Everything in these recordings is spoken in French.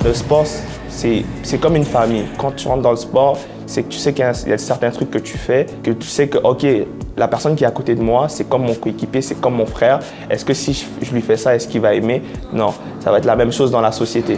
Le sport, c'est comme une famille. Quand tu rentres dans le sport, c'est que tu sais qu'il y a certains trucs que tu fais, que tu sais que, OK, la personne qui est à côté de moi, c'est comme mon coéquipier, c'est comme mon frère. Est-ce que si je lui fais ça, est-ce qu'il va aimer? Non, ça va être la même chose dans la société.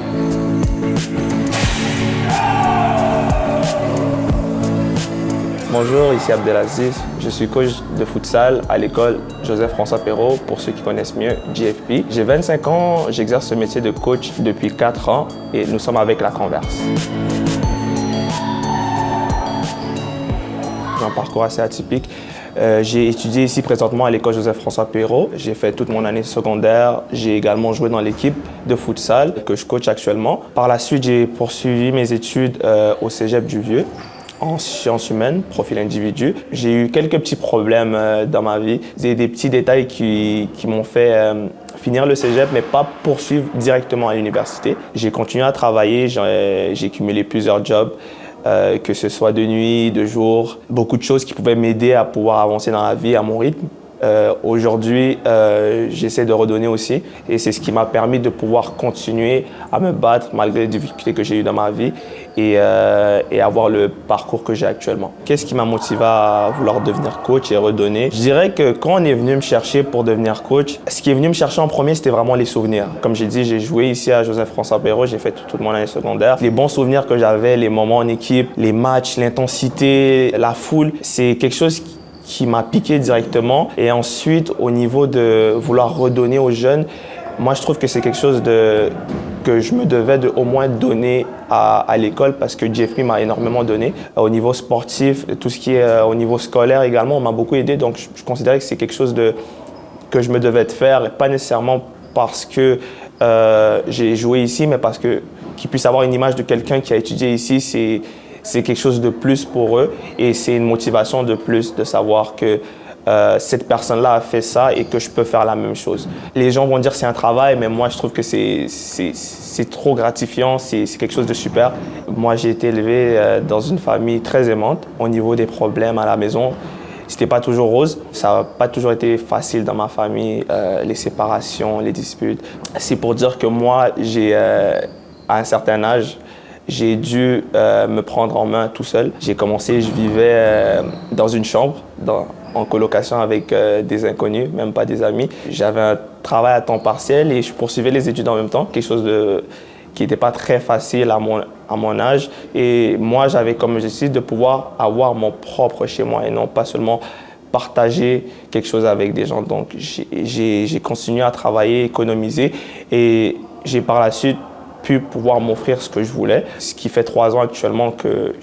Bonjour, ici Abdelaziz. Je suis coach de futsal à l'école Joseph-François Perrault, pour ceux qui connaissent mieux, JFP. J'ai 25 ans, j'exerce ce métier de coach depuis 4 ans et nous sommes avec la Converse. J'ai un parcours assez atypique. J'ai étudié ici présentement à l'école Joseph-François Perrault. J'ai fait toute mon année secondaire. J'ai également joué dans l'équipe de futsal que je coach actuellement. Par la suite, j'ai poursuivi mes études au Cégep du Vieux en sciences humaines, profil individu. J'ai eu quelques petits problèmes dans ma vie. Des petits détails qui m'ont fait finir le cégep, mais pas poursuivre directement à l'université. J'ai continué à travailler, j'ai cumulé plusieurs jobs, que ce soit de nuit, de jour. Beaucoup de choses qui pouvaient m'aider à pouvoir avancer dans la vie à mon rythme. Aujourd'hui, j'essaie de redonner aussi et c'est ce qui m'a permis de pouvoir continuer à me battre malgré les difficultés que j'ai eues dans ma vie et avoir le parcours que j'ai actuellement. Qu'est-ce qui m'a motivé à vouloir devenir coach et redonner? Je dirais que quand on est venu me chercher pour devenir coach, ce qui est venu me chercher en premier, c'était vraiment les souvenirs. Comme j'ai dit, j'ai joué ici à Joseph-François Perrault, j'ai fait toute mon année secondaire. Les bons souvenirs que j'avais, les moments en équipe, les matchs, l'intensité, la foule, c'est quelque chose qui m'a piqué directement. Et ensuite, au niveau de vouloir redonner aux jeunes, moi, je trouve que c'est quelque chose que je me devais de au moins donner à l'école parce que JFP m'a énormément donné. Au niveau sportif, tout ce qui est au niveau scolaire également, on m'a beaucoup aidé. Donc, je considérais que c'est quelque chose que je me devais de faire, pas nécessairement parce que j'ai joué ici, mais parce que qu'ils puissent avoir une image de quelqu'un qui a étudié ici, c'est quelque chose de plus pour eux et c'est une motivation de plus de savoir que cette personne-là a fait ça et que je peux faire la même chose. Les gens vont dire que c'est un travail, mais moi, je trouve que c'est trop gratifiant, c'est quelque chose de super. Moi, j'ai été élevé dans une famille très aimante. Au niveau des problèmes à la maison, c'était pas toujours rose. Ça n'a pas toujours été facile dans ma famille, les séparations, les disputes. C'est pour dire que moi, à un certain âge, j'ai dû me prendre en main tout seul. J'ai commencé, je vivais dans une chambre, en colocation avec des inconnus, même pas des amis. J'avais un travail à temps partiel et je poursuivais les études en même temps, quelque chose qui n'était pas très facile à mon âge. Et moi, j'avais comme objectif de pouvoir avoir mon propre chez moi et non pas seulement partager quelque chose avec des gens. Donc, j'ai continué à travailler, économiser et j'ai par la suite pu pouvoir m'offrir ce que je voulais. Ce qui fait 3 ans actuellement que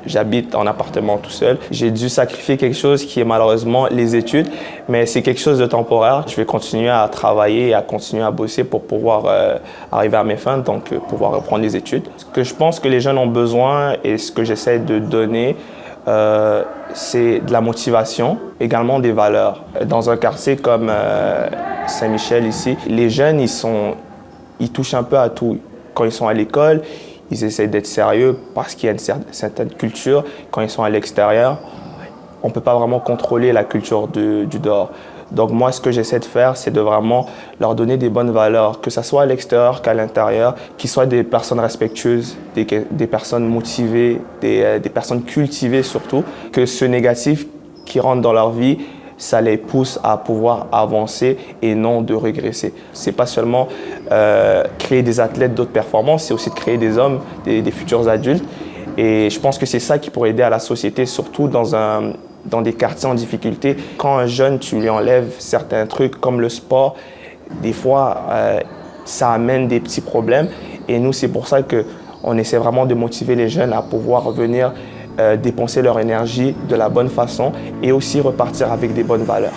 j'habite en appartement tout seul. J'ai dû sacrifier quelque chose qui est malheureusement les études, mais c'est quelque chose de temporaire. Je vais continuer à travailler et à continuer à bosser pour pouvoir arriver à mes fins, donc pouvoir reprendre les études. Ce que je pense que les jeunes ont besoin et ce que j'essaie de donner, c'est de la motivation, également des valeurs. Dans un quartier comme Saint-Michel ici, les jeunes, ils touchent un peu à tout. Quand ils sont à l'école, ils essaient d'être sérieux parce qu'il y a une certaine culture. Quand ils sont à l'extérieur, on ne peut pas vraiment contrôler la culture du dehors. Donc moi, ce que j'essaie de faire, c'est de vraiment leur donner des bonnes valeurs, que ce soit à l'extérieur qu'à l'intérieur, qu'ils soient des personnes respectueuses, des personnes motivées, des personnes cultivées surtout, que ce négatif qui rentre dans leur vie, ça les pousse à pouvoir avancer et non de régresser. C'est pas seulement créer des athlètes d'autres performances, c'est aussi de créer des hommes, des futurs adultes. Et je pense que c'est ça qui pourrait aider à la société, surtout dans des quartiers en difficulté. Quand un jeune, tu lui enlèves certains trucs comme le sport, des fois, ça amène des petits problèmes. Et nous, c'est pour ça qu'on essaie vraiment de motiver les jeunes à pouvoir venir dépenser leur énergie de la bonne façon et aussi repartir avec des bonnes valeurs.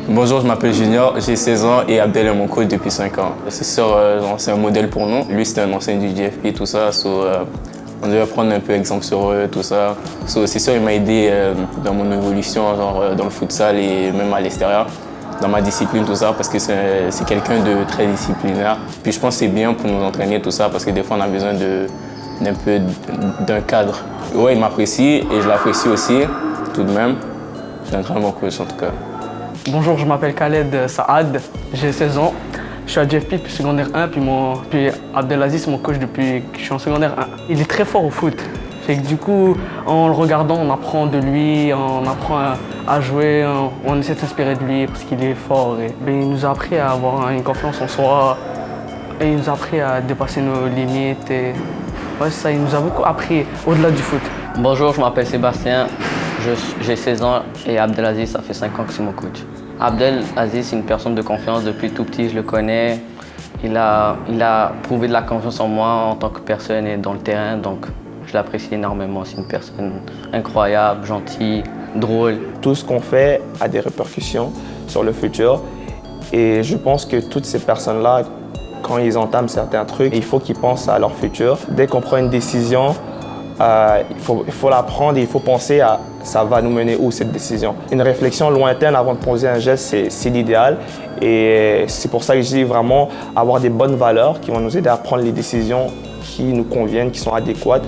Bonjour, je m'appelle Junior, j'ai 16 ans et Abdel est mon coach depuis 5 ans. C'est sûr, c'est un modèle pour nous. Lui, c'était un ancien du JFP, tout ça. On devait prendre un peu exemple sur eux, tout ça. C'est sûr, il m'a aidé dans mon évolution, dans le futsal et même à l'extérieur, dans ma discipline, tout ça, parce que c'est quelqu'un de très disciplinaire. Puis je pense que c'est bien pour nous entraîner, tout ça, parce que des fois, on a besoin d'un peu d'un cadre. Ouais, il m'apprécie et je l'apprécie aussi, tout de même. C'est un très bon coach en tout cas. Bonjour, je m'appelle Khaled Saad, j'ai 16 ans. Je suis à JFP depuis secondaire 1, puis Abdelaziz, mon coach depuis que je suis en secondaire 1. Il est très fort au foot. Fait que du coup, en le regardant, on apprend de lui, on apprend à jouer, on essaie de s'inspirer de lui parce qu'il est fort. Il nous a appris à avoir une confiance en soi, et il nous a appris à dépasser nos limites. Ouais, ça, il nous a beaucoup appris au-delà du foot. Bonjour, je m'appelle Sébastien, j'ai 16 ans et Abdelaziz, ça fait 5 ans que c'est mon coach. Abdelaziz, c'est une personne de confiance depuis tout petit, je le connais. Il a prouvé de la confiance en moi en tant que personne et dans le terrain, donc je l'apprécie énormément. C'est une personne incroyable, gentille, drôle. Tout ce qu'on fait a des répercussions sur le futur et je pense que toutes ces personnes-là, quand ils entament certains trucs, il faut qu'ils pensent à leur futur. Dès qu'on prend une décision, il faut la prendre et il faut penser à ça va nous mener où cette décision. Une réflexion lointaine avant de poser un geste, c'est l'idéal. Et c'est pour ça que je dis vraiment avoir des bonnes valeurs qui vont nous aider à prendre les décisions qui nous conviennent, qui sont adéquates.